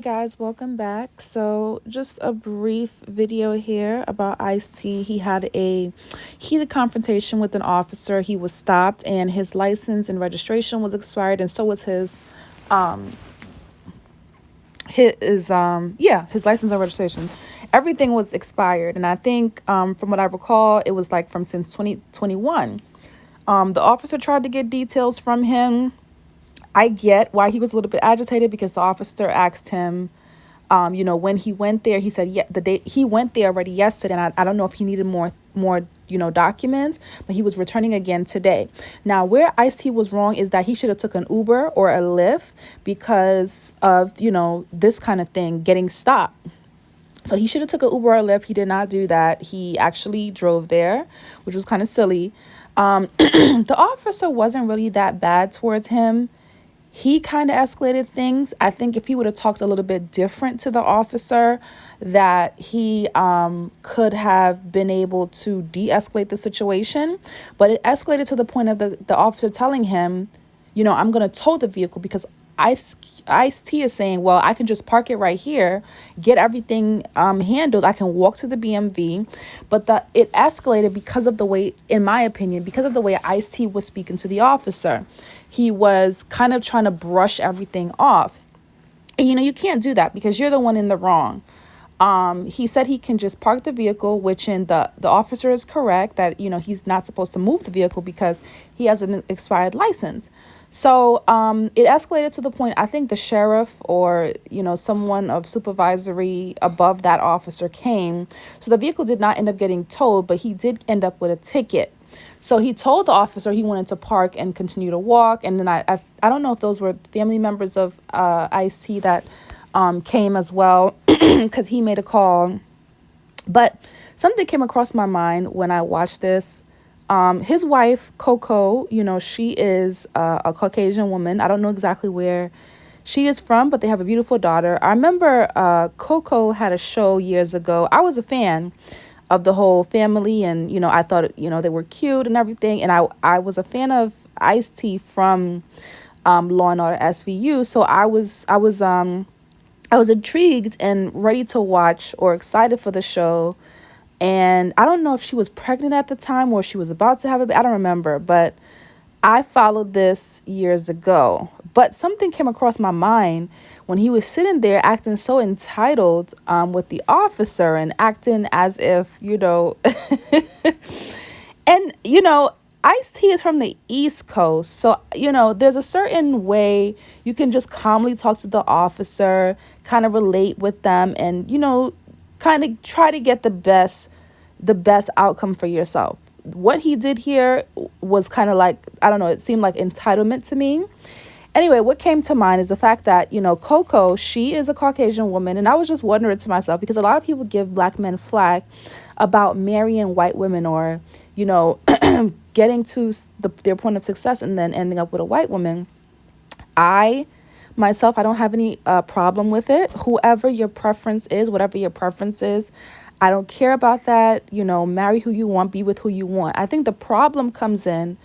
Hey guys, welcome back. So, just a brief video here about Ice-T. He had a heated confrontation with an officer. He was stopped and his license and registration was expired, and so was um his license and registration. Everything was expired, and I think from what I recall, it was like from since 2021. The officer tried to get details from him. I get why he was a little bit agitated because the officer asked him, when he went there. He said, yeah, the day he went there already yesterday, and I don't know if he needed more documents, but he was returning again today. Now, where Ice-T was wrong is that he should have took an Uber or a Lyft because of, this kind of thing, getting stopped. So he should have took an Uber or a Lyft. He did not do that. He actually drove there, which was kind of silly. The officer wasn't really that bad towards him. He kind of escalated things. I think if he would have talked a little bit different to the officer, that he could have been able to de-escalate the situation. But it escalated to the point of the officer telling him, I'm going to tow the vehicle because Ice-T is saying, well, I can just park it right here, get everything handled. I can walk to the BMV. But it escalated because of the way, in my opinion, because of the way Ice-T was speaking to the officer. He was kind of trying to brush everything off. And, you can't do that because you're the one in the wrong. He said he can just park the vehicle, which in the officer is correct that, he's not supposed to move the vehicle because he has an expired license. So it escalated to the point, I think the sheriff or, someone of supervisory above that officer came. So the vehicle did not end up getting towed, but he did end up with a ticket. So he told the officer he wanted to park and continue to walk. And then I don't know if those were family members of Ice-T that came as well because he made a call. But something came across my mind when I watched this. His wife, Coco, she is a Caucasian woman. I don't know exactly where she is from, but they have a beautiful daughter. I remember Coco had a show years ago. I was a fan of the whole family, and I thought they were cute and everything, and I was a fan of Ice-T from Law and Order SVU. So I was intrigued and ready to watch or excited for the show. And I don't know if she was pregnant at the time or she was about to have a baby. I don't remember, but I followed this years ago. But something came across my mind when he was sitting there acting so entitled with the officer and acting as if, and, Ice-T is from the East Coast. So, there's a certain way you can just calmly talk to the officer, kind of relate with them and, kind of try to get the best outcome for yourself. What he did here was kind of like, I don't know, it seemed like entitlement to me. Anyway, what came to mind is the fact that, Coco, she is a Caucasian woman. And I was just wondering to myself, because a lot of people give black men flack about marrying white women or, getting to their point of success and then ending up with a white woman. Myself, I don't have any problem with it. Whoever your preference is, whatever your preference is, I don't care about that. Marry who you want, be with who you want. I think the problem comes in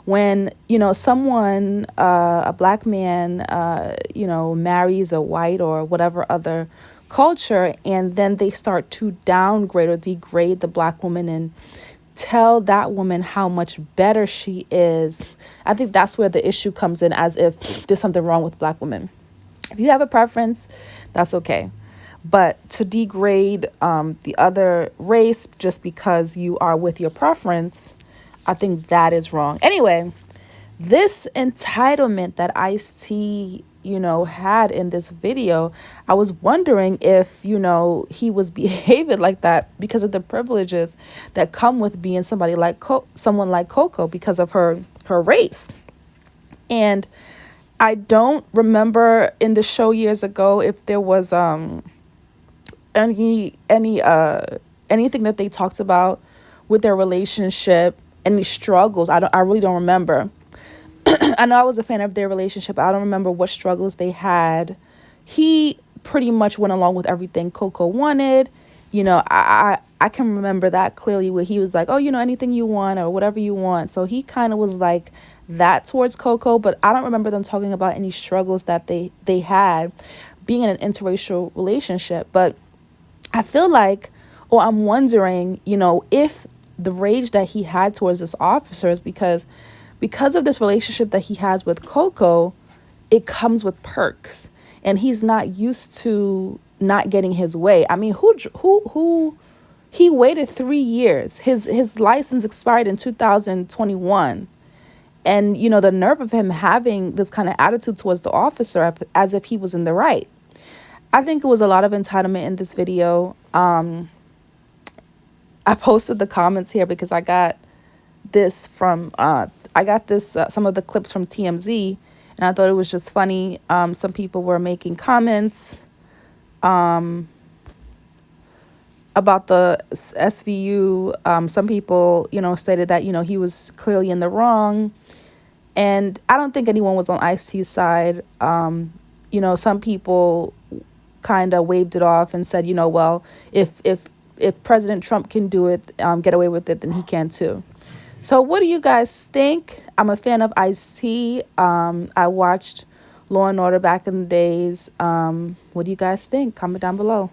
when, someone, a black man, marries a white or whatever other culture, and then they start to downgrade or degrade the black woman and tell that woman how much better she is. I think that's where the issue comes in, as if there's something wrong with black women. If you have a preference, that's okay. But to degrade the other race just because you are with your preference, I think that is wrong. Anyway, this entitlement that Ice-T, had in this video, I was wondering if, he was behaving like that because of the privileges that come with being someone like Coco because of her race. And I don't remember in the show years ago if there was anything that they talked about with their relationship, any struggles. I really don't remember. I know I was a fan of their relationship. I don't remember what struggles they had. He pretty much went along with everything Coco wanted. I can remember that clearly, where he was like, oh, anything you want or whatever you want. So he kind of was like that towards Coco, but I don't remember them talking about any struggles that they had. being in an interracial relationship. But I feel like, or I'm wondering, if the rage that he had towards this officer is because of this relationship that he has with Coco, it comes with perks, and he's not used to not getting his way. I mean, who he waited 3 years. His license expired in 2021. And, the nerve of him having this kind of attitude towards the officer as if he was in the right. I think it was a lot of entitlement in this video. I posted the comments here because I got this from, some of the clips from TMZ, and I thought it was just funny. Some people were making comments about the SVU. Some people, stated that, he was clearly in the wrong. And I don't think anyone was on Ice-T's side. Some people kind of waved it off and said, well, if President Trump can do it, get away with it, then he can too. So what do you guys think? I'm a fan of Ice-T. I watched Law and Order back in the days. What do you guys think? Comment down below.